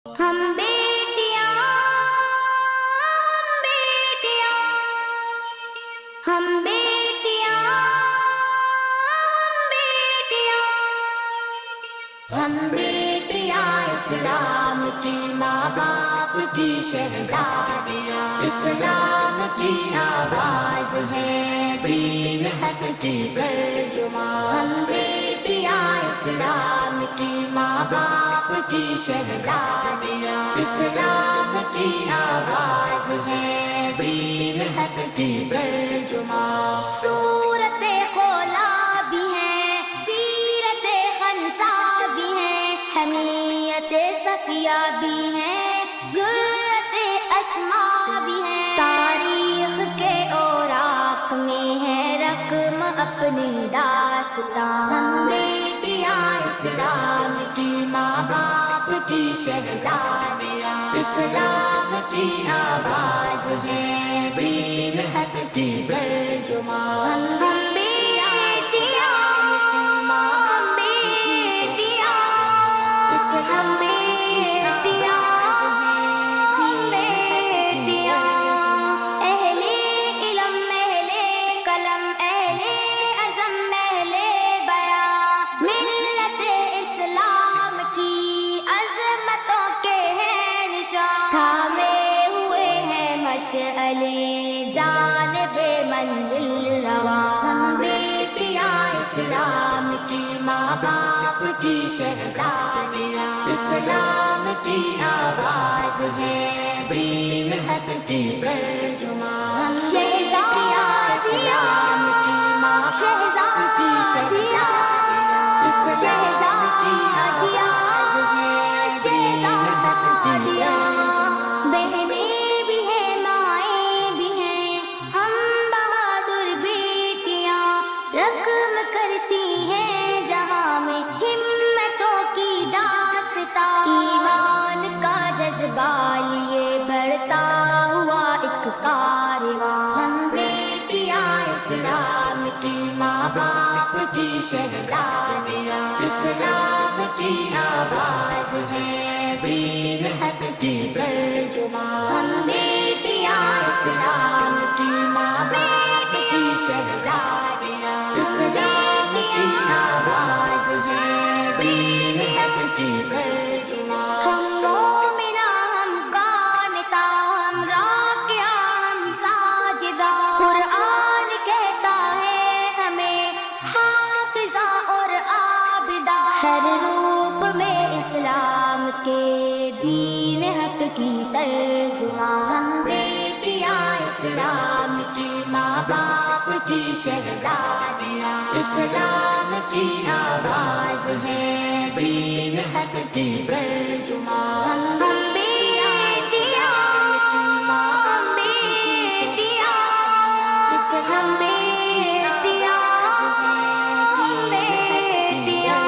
ہم بیٹیاں ہم بیٹیاں ہم بیٹیاں اسلام کی ماں باپ کی شہزادیاں، اسلام کی آواز ہے دین حق کی ترجمان۔ ہم بیٹیاں اسلام کی ماں باپ کی شہزادیاں، اسلام کی آواز ہے دین حق کی ترجمان۔ سورت خولا بھی ہے، سیرت خنسا بھی ہے، حمیت صفیہ بھی ہے، جرت اسما بھی ہے، تاریخ کے اوراق میں ہے رقم اپنی داستان۔ ہم بیٹیاں اسلام کی ماں باپ کی شہزادیاں، اسلام کی آواز ہے دین حق کی ترجمان۔ ہم بیٹیاں ہم بیٹیاں اہل علم اہل قلم اہل عزم اہل بیاں، ملت اسلام کی عظمتوں کے ہیں نشان، تھامے ہوئے ہیں مشعلیں جانب منزل رواں۔ ہم بیٹیاں اسلام کی ماں باپ کی شہزادیاں، اسلام کی آواز ہے دین حق کی ترجمان۔ ہم شہزادیاں اسلام کی ماں باپ کی شہزادیاں، اسلام کی آواز ہے دین حق کی ترجمان۔ بہنیں بھی ہیں مائیں بھی ہیں، ہم بہادر بیٹیاں رقم کرتی ہیں جہاں میں ہمتوں کی داستان، ایمان کا جذبہ لیے بڑھتا ہوا ایک کارواں۔ ہم بیٹیاں اسلام کی ماں باپ کی شہزادیاں، اسلام کی آواز ہے دین حق کی ترجمان۔ ہم بیٹیاں اسلام کی ماں باپ کی شہزادیاں، اسلام کی آواز ہے دین حق کی ترجمان۔ ہم مومنہ ہم قانتہ ہم راکعہ ہم ساجدہ، قرآن کہتا ہے ہمیں حافظہ اور عابدہ، ہر روپ میں اسلام کے دین حق کی ترجمان۔ ہم بیٹیاں اسلام کی ماں باپ کی شہزادیاں، اسلام کی آواز ہے دین حق کی ترجمان۔ ہم بیٹیاں ہم بیٹیاں ہم بیٹیاں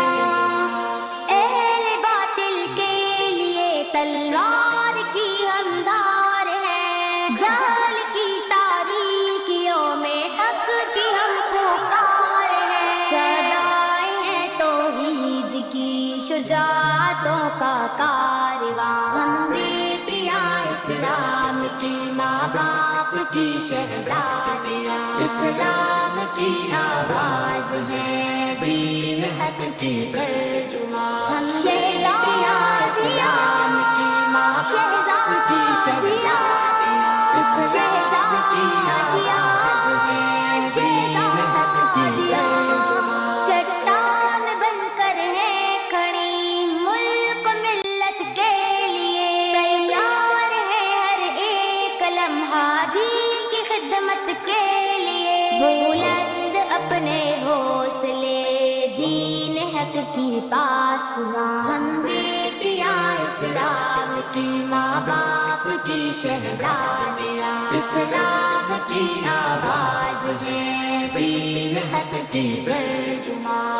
اہل باطل کے لیے تلوار کی ہم دھار ہیں، جہل کی تاریکیوں میں حق کی ہم پکار ہیں، صدائیں ہیں توحید کی شجاعتوں کا کارواں۔ ہم بیٹیاں اسلام کی ماں باپ کی شہزادیاں، اسلام کی آواز ہے دین حق کی ترجمان۔ ہم شہزادیاں اسلام کی ماں باپ کی شہزادیاں، اسلام کی آواز ہے دین حق کی ترجمان۔ چٹان بن کر ہے کھڑی ملک ملت کے لیے، تیار ہے ہر ایک لمحہ دین کی خدمت کے لیے، بلند اپنے حوصلے دین حق کی پاسباں۔ ہم بیٹیاں اسلام کی ماں باپ کی شہزادیاں، اسلام کی آواز ہے دین حق کی ترجمان۔